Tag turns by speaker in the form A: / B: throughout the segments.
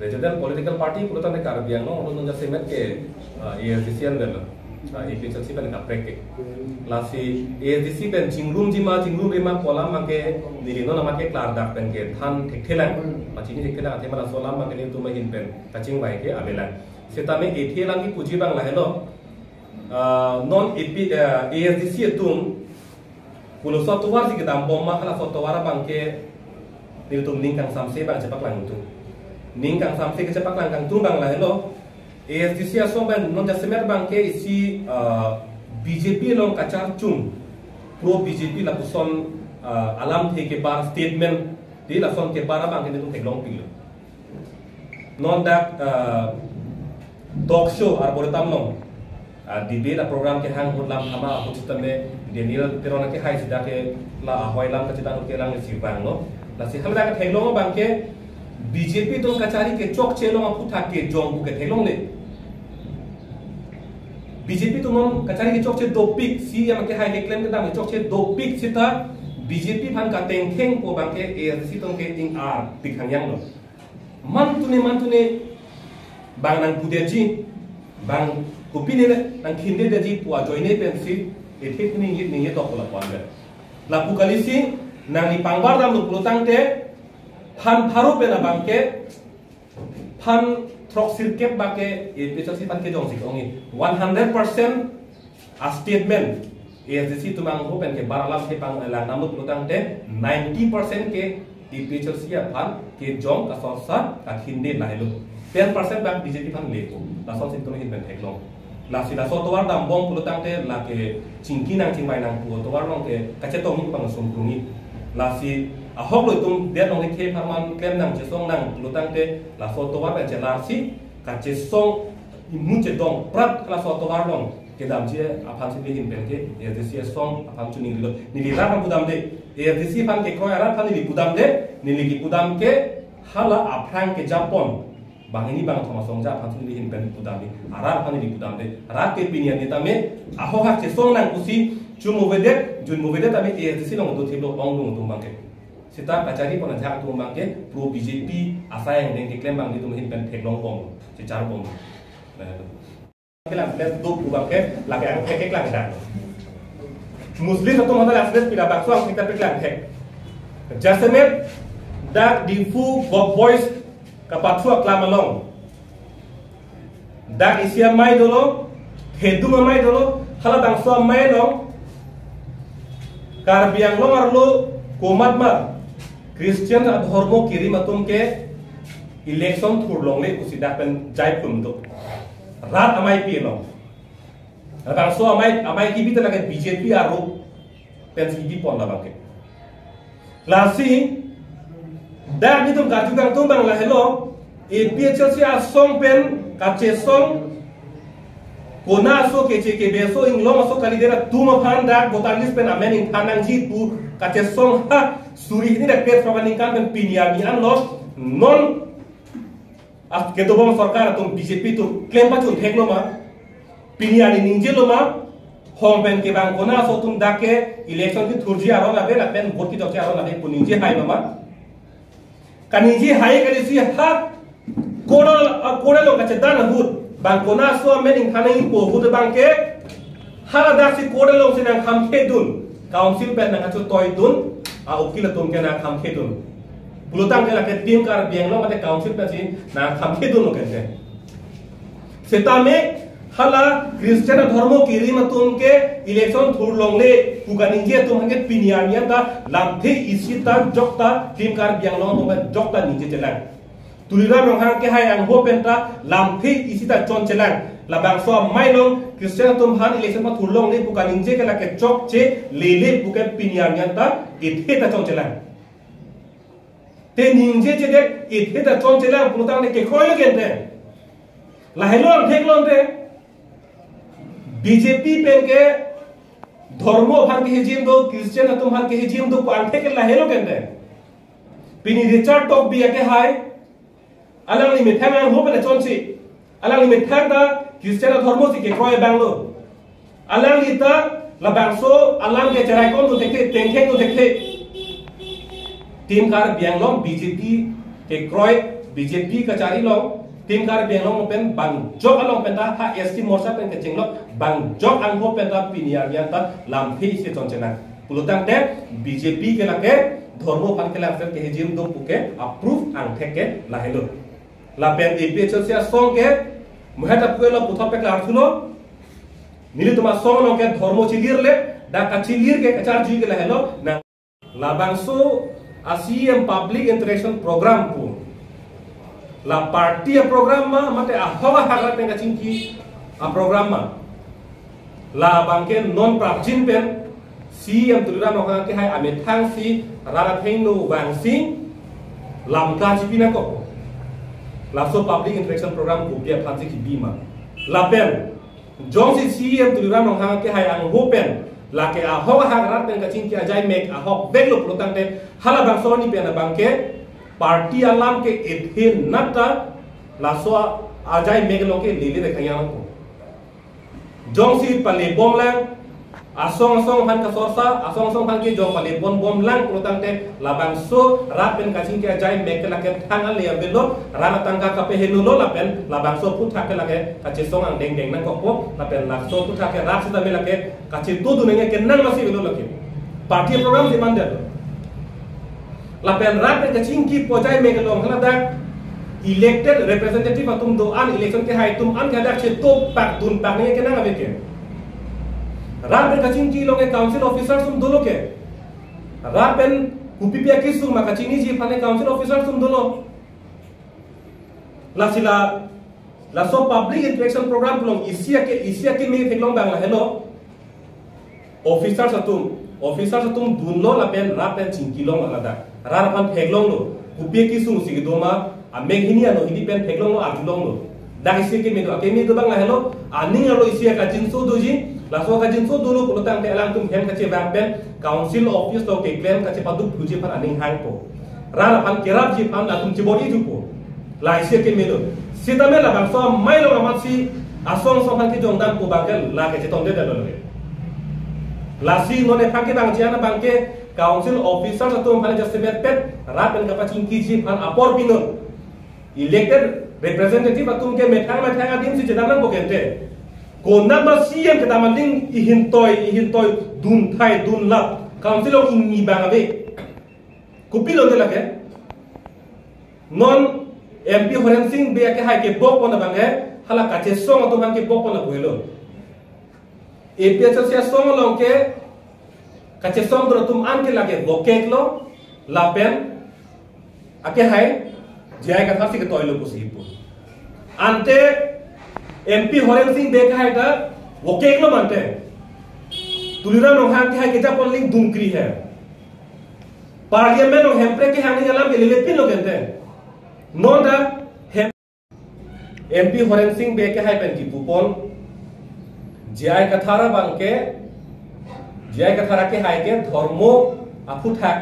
A: resident political party purutan de karbiang no untuk nunja semet ke ASDC an bel APHC pen ka prek lasi ASDC pen jingrum rima kolam make nilino na make klar dak pen ke than thekthelan machini thekthelan ate mala solam make ni tuma hin pen kaching bai ke abelan setame ATLan ki puji bang la hello non ASDC tum kulo software si kita bomma kala software bang ke niltum ningkang samse bang cepak lang tu ningkang samse ke cepak lang kang tumbang la hello ASDC asong ban non jasemer bang ke isi BJP long kachar chung pro BJP la puson alam the ke bar statement di la son ke bara bang ke nitum teglong pilo non dak talk show ar boretam long debate a program ke hang hudlam hama putitame denil terona ke hai sida ke la ahwai lam ka chidang ke lang si bang no la si hamda ka thailong bang ke BJP dong kachari ke chok chelong apu thak ke jong bu ke thailong le BJP tu non kachari ke chok che dopik si yang ke hai claim ke dam chok che dopik sita BJP phan ka teng theng po bang ke ASC tong ke ting ar tikhang yang no mantune bang nang pudeji bang kupini nang khinde deji puwa joine pensi ethik ni to kola panga la pukalisi nang ni pangbar dam lu pulutang te phan pharu pena bangke phan throk sirkep bake APHC pan ke jong sik ongi 100% a statement ASDC tumang ho pen ke baralam ke pang la namu pulutang te 90% ke APHC pan ke jong ka sorsa ka khinde la helu 10% bak BJP pan leko la son sik tum hin ben theklong la sila so towar dam bom pulutang te la ke chingki nang chingbai nang pu towar long ke kache tong ni pang som krungi la si ahok lo tum dia nong ke pharman klem nang che song nang pulutang te la so towar ben che la si kache song imun che dong prat la so towar long ke dam che aphan si hin ben ke ASDC song aphan chu ning lo ni li ra budam de ASDC phan ke ko ara phan ni budam de ni li ki budam ke hala aphrang ke japon bang ini bang thoma songja phan chu hin ben budam ni ara phan ni budam de ra ke pinian ni tame ahok ha che song nang usi jun movedet tame ASDC long do thiblo ong dong tum bang ke sita kachari pona jak tum bang ke pro BJP asai yang ke claim bang ni tum hin ben theklong bom che char bom kelang les do bang ke la ke ang ke klang da muslim to mon da les pila bang so ang kita klang ke jasemet dak difu bob boys kapathu klamalong dak isia mai dolo hedu mai dolo hala bang so mai long karbiang long arlo komat mar Christian adhormo kirim atum ke election thurlong le usida pen jai pum do rat amai pi long bang so amai ki bita lage BJP aro pen si pon la bang ke lasi dak ni tum ka ju kang tum bang la hello APHC asong pen ka che song kona so ke beso inglong so kalidera tuma phan dak botanis pen amen in thanang ji tu kache song ha suri ni dak pet program kan pen pinia mi an lo non as ke to bom sarkar tum BJP tu claim pa chun theklo ma pinia ni ninje lo ma hom pen ke bang kona so tum dak ke election ki thurji aro la be la pen vote ki jok aro la be puninje hai ma kaninje hai kali si ha kodal lo kache dan hut bang kona so mening thanai po hut bang ke hala dak si kodal lo sinang kham khedun council pen nang chu toy dun a ukila tum ke na kham khedun pulutang ke la ke tim kar biang lo mate council pen sin na kham khedun lo ke setame hala Christian dharmo kirim tum ke election thur long le pugani je tum hange piniania da lamthe isita jokta tim kar biang lo tum jokta nije jelang tulira rong hang ke hai ang ho penta lamthe isita chon chelang la bang so mai long Christian tum han election ma thurlong le pugani je ke la ke chok che lele puke piniania da ithe ta chon chelang te ninje je de ithe ta chon chelang pulutang ne ke khoyo gente la helon theklon te BJP pen ke धर्मो भान के हिजिम दो क्रिश्चियन तुम भान के हिजिम दो पांठे के लहेलो केंदे पिनी रिचर्ड टॉप भी के हाय अलग नि मिथांग आं हो बने चोनसी अलग नि मिथांग दा क्रिश्चियन धर्मो सि के कोय बांगलो अलग नि ता लबांगसो अलग के चराय कोन तो देखे तेंखे तो देखे टीम कार बियांगलों बीजेपी के क्रोय BJP kacari long tim kar beng long pen bang jok along penta ha ST morsa pen kecing lo bang jok ang ho penta piniar yang ta lam phi se ton chena pulutang te BJP ke lake ধর্ম fun ke lang ke hejim dum puke approve ang theke la helo la pen APHL sia song ke muhata puelo puthap pe klar thulo nili tuma song lo ke ধর্ম chilir le da kachilir ke kachar ji ke la helo na la bangso ASEAN public interaction program pu la party program ma mate ahwa hagra pe kachingki a program ma la bangke non prapjin pen CM tuliran orang ke hai amit hang si rara thengno wang si lam ka jipina ko la so public interaction program ko pia phansi ki bima la pen jong si CM tuliran orang ke hai ang hopen la ke a ho ha rat pen ka ching ki ajai mek a ho veglo protang te hala bang so ni pen bang ke party alam ke ethin nata la so ajai mek lo ke lele de khayang ko jong si pale bom lang asong han ka sorsa asong han ki jong pale bom lang protang te labang so rat pen kaching ke ajai mek la ke thang ale abelo rana tangka ka pe helu lo la pen labang so put thak la ke kache song ang deng nang ko po la pen la so put thak ke rat sida me la ke kache to du nenge ke nang masi belo la ke party program demanded la pen rat pen kaching ki pojai mek lo hala da elected representative atum do an election ke hai tum an ka da che to pak dun pak nenge ke nang ave ke Rapen kacing ki loke council officer sum dolo ke Rapen kupipia ki sum kacing ni ji phane council officer sum dolo la sila la so public interaction program long isia ke me theklong bang la hello officer satum dunlo la pen rapen chingkilong la da rapan theklong lo kupipia ki sum sigidoma a meghini ano hidi pen theklong lo arjulong lo da isia ke me do bang la hello aning lo isia ka jinso doji laso ka jinso dulu pulutang te alang tum hem kache bang pen council office lo ke claim kache paduk puji pan aning hang po rala pan kerap ji pan la tum chibodi ju po la ise ke melo sita me la bang so mai lo amat si asong so pan ke jong dam ko bangkel la ke tong de lo la si no ne phake bang jiana bang ke council officer to tum pan just pet ra pen ka paching ki ji pan apor pino elected representative atum ke methang adim si jedam ko kente ko number CM ke tamaling ihintoi dun thai dun lap council of ni bangabe kupilo de lake non MP Horen Singh be ke hai ke bok pona bange hala ka che song to bang ke bok pona boilo APHL sia song long ke ka che song do tum an ke lage bokek lo lapen ake hai jai ka thasi ke toilo kusipo ante MP Horen Singh देखा है का वो केकलो मानते हैं तुलिरा नोहां के है कि जब पॉलिंग दुमकरी है पार्लियामेंट और हेम्प्रे के हानि गलाम के लिए पिन लोग कहते हैं नो दा MP Horen Singh देखा है पेन की पुपॉन जियाय कथारा के हाय के धर्मो अपुथाक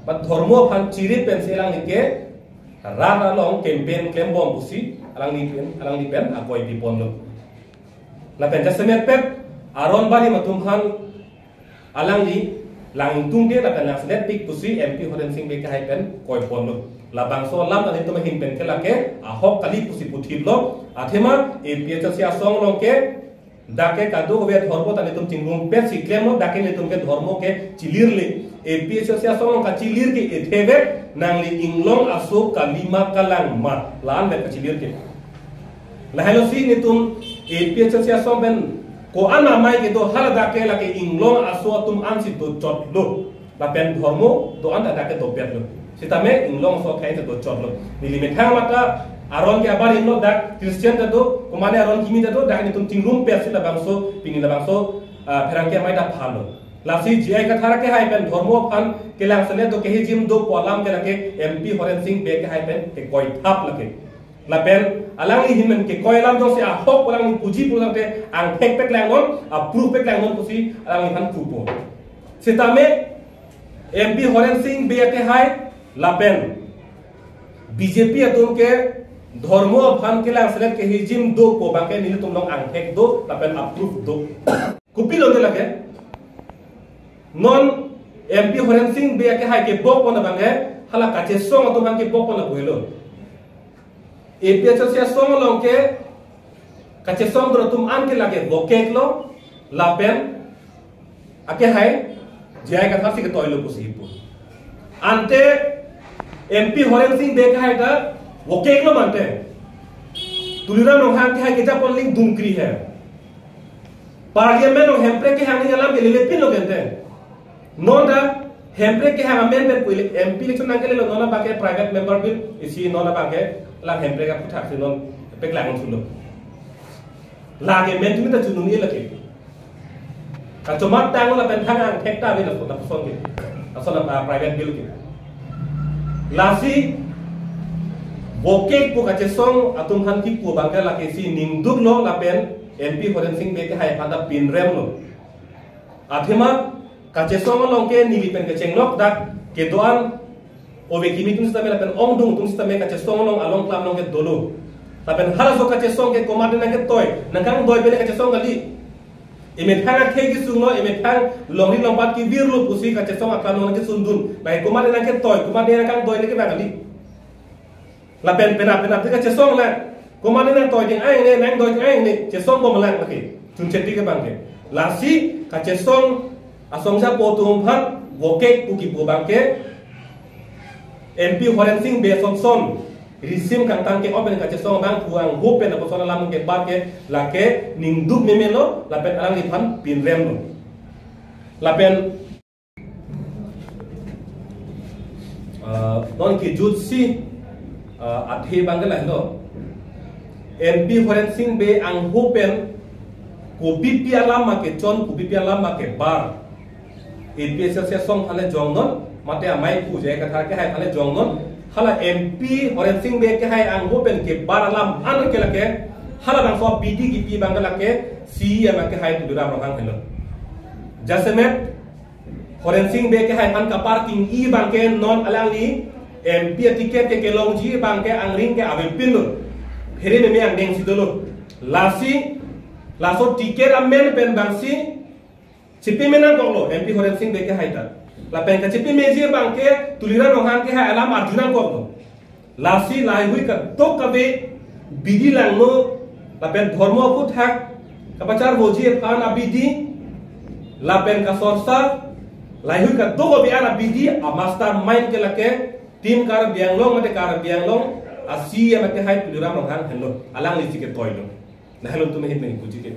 A: बट धर्मो फान चिरी पेंसिलांग के राना लोंग कैंपेन क्लेम बॉम पुसी alang ni pen akoi di pon lo la pen jasemet pep aron bali matumhan alang ni lang tung de la pen la snet pik pusi MP Horen Singh be kai pen koi pon lo la bang so lam ta to hin pen ke la ke a hok kali pusi puthib lo athema APHL sia song lo ke dake kadu be dhormo ta tum chingrum pe siklemo dake ne tum ke dhormo ke chilir le APHL sia song ka chilir ke ethebe nang li inglong asuk kalima kalang ma lan be ka chilir ke la hello si ni tum APHL sia song ben ko ana mai ke do hala dake la ke inglong asu tum an si do chot lo la pen dhormo do an dake do pet lo sitame inglong so khai te do chot lo ni limit ha mata aron ke abar inlo dak Christian te do kumane aron kimi te do dak ni tum tingrum pe sila bangso pini la bangso pherang ke mai da phalo लासी जिया का थारा के high pen धर्मो फान के लांग सले दो के जिम दो पोलाम के लके MP Horen Singh बे के हाई पेन के कोई थाप लके ला पेन अलांग नि हिमन के कोई लाम दो से आ होक पोलांग नि पुजी पोलांग के आंग फेक पेक लांग वन आ प्रूफ पेक लांग वन पुसी अलांग नि फान फुपो सेता में MP Horen Singh बे के हाई ला पेन BJP अतुम के धर्मो फान के लांग सले के जिम दो को बाके नि तुम लोग आंग फेक दो ला पेन अप्रूव दो कुपी लोगे लके non MP Horen Singh be ke hai ke bok pona bange hala kache song to bang ke bok pona boilo APSL sia song long ke kache song dro tum an ke lage bokek lo lapen ake hai jai ka thasi ke toilo pusi pu ante MP Horen Singh be ka hai ta bokek lo mante tulira no han ke hai ke japon ling dumkri hai parliament no hempre ke hani alam ke lele pin lo gente nonda hempre ke ha men be puile MP election nangke lo nona ba ke private member bill isi nona ba ke la hempre ka puthak se non pek lang sulo lage men tumi ta chunu ni lake ka chomat tang la pen thang ang thekta be la son ke asona private bill ke lasi bokek pu ka chesong atum han ki pu bangka la ke si ningduk lo la pen MP Horen Singh be ke hai phanda pin rem lo athema ka chesong long ke nili pen ke chenglok dak ke doan obe kimi tum sta me la pen ong dung tum sta me ka chesong long along klam long ke dolo la pen hala so ka chesong ke komande na ke toy nangkang doy be ka chesong gali imet hanga ke ki sungno imet hang long ri long pat ki vir lu pusi ka chesong aklan long ke sundun bai komande na ke toy komande na kang doy le ke gali la pen pena ka chesong la komande na toy ding ai ne nang doy ai ne chesong bom lang ke chun cheti ke bangke la si ka chesong asong ja po tum phat bokek pu ki pu bangke MP Horen Singh be son risim kang tang ke open ka chesong bang puang hopen apa sona lam ke bat ke la ke ningduk memelo la pen alang lipan pin rem lo la pen non ki jut si athe bangla lo MP Horen Singh be ang hopen ko pipi alam ma ke chon ko pipi alam ma ke bar APSL se song hale jongnon mate amai pu je ka thar ke hai hale jongnon hala MP Horen Singh be ke hai ang hopen ke bar alam an ke lake hala bang so PD ki pi bangla ke si ya ke hai tu dura rang hello jasemet Horen Singh be ke hai han ka parking I bang ke non alang ni MP tiket ke long ji bang ke ang ring ke ave pin lo here me ang deng sidolo laso tiket amen pen bang si cipi menan konglo MP Horen Singh be ke hai ta la pen ka cipi meji bang ke tulira no han ke hai alam arjunan konglo lasi lai hui ka tok ka be bidi lang no la pen dharma put hak ka pachar boji pan abidi la pen ka sorsa lai hui ka tok be ana bidi a master mind ke lake tim kar bianglong mate kar bianglong asi ya mate hai tulira no han hello alang li ke toilo na hello tu me hit me puji ke